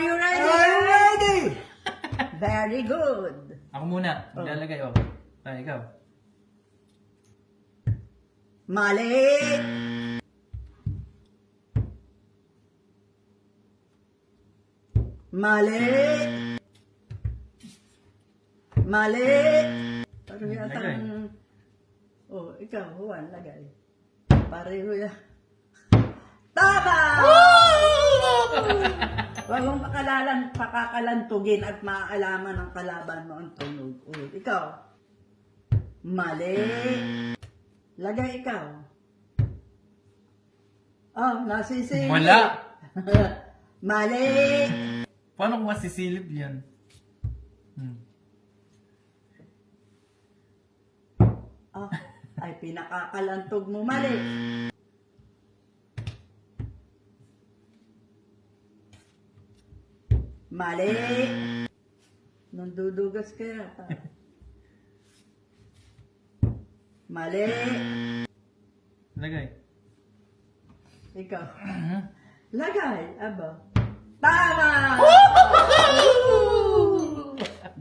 you ready? I'm ready! Very good. Ako muna. Maglalagay, oh. Ay, ikaw. Mali. Mali. Mali. Pero yata Lagay. Oh, ikaw, Juan, lagay. Pareho yan. Tama! Huwag mong pakakalantugin at maaalaman ng kalaban mo ang tunog. Ulit. Ikaw. Mali. Lagay ikaw. Oh, nasisilip. Wala. Mali. Paano kung masisilip yan? Oh, ay pinakakalantog mo. Mali. Mali. Nandudugas ka yata. Mali. Lagay. Ikaw. Lagay. Aba. Tama!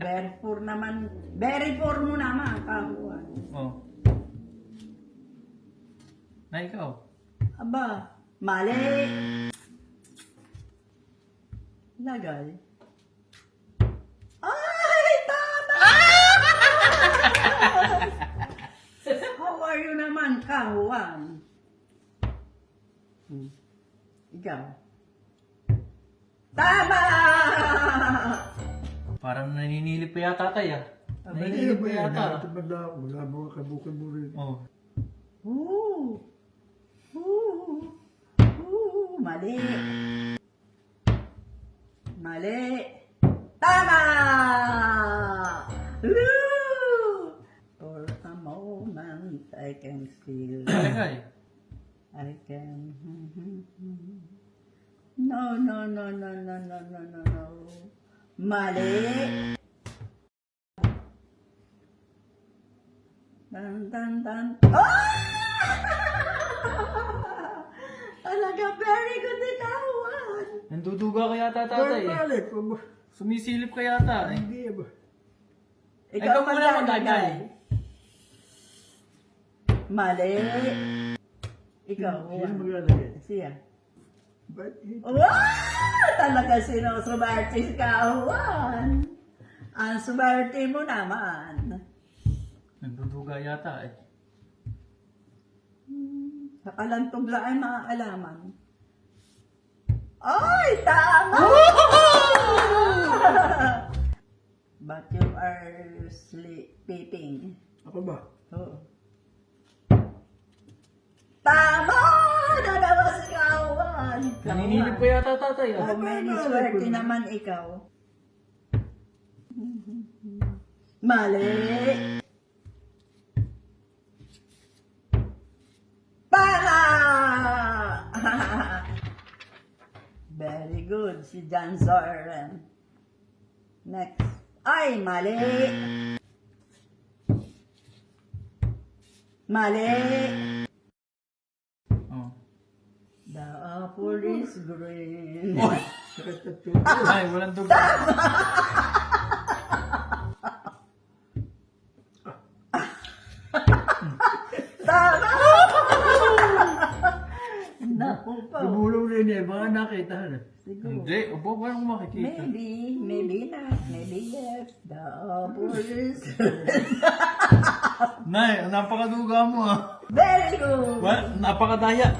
Very poor naman. Very poor mo naman, kahuan. Oh. Na ikaw. Aba. Mali. Lagay. Ay! Tama! How are you naman, kahuan? Ikaw. Tama! Parang naninilip pa yata tayo, ah. Abay, Naninilip pa abay, yata. natubad ako. Wala mo kabukid mo rin. Oh. Ooh. Mali. Mali. Tama! Woo! For a moment, I can feel. Lagay. I can. No, no, no, no, no, no, no, no, no. Mali. Tan, tan, tan. Ah! Talaga, very good ikaw, Juan. Nanduduga ka yata tatay, eh. Balik. Sumisilip ka yata, eh. Hindi ba? Ikaw muna pa maglagay. Mali. Ikaw, Sino Juan. maglalagay? Siya. Ba't Wow! Talaga sinusumarte ka, Juan. Ang sumarte mo naman. Nanduduga yata, eh. Sa kalantog lang ay maaalaman. Ay, tama! But you are sleeping. Ako ba? Oo. Tama! Dalawa si Kawan. Naninilip pa yata tatay, ah. Oh, may swerte naman ikaw. Mali. Para! Very good, si John Zoran. Next. Ay, mali. Mali. Oh. The apple is green. Ay, walang duga. Tama! Naku po. Gumulong rin eh. Baka nakita na. Siguro. Hindi, upo ba yung makikita? Maybe not, maybe yes. The apple is Nay, napakaduga mo, ah. very good. Well, napakadaya.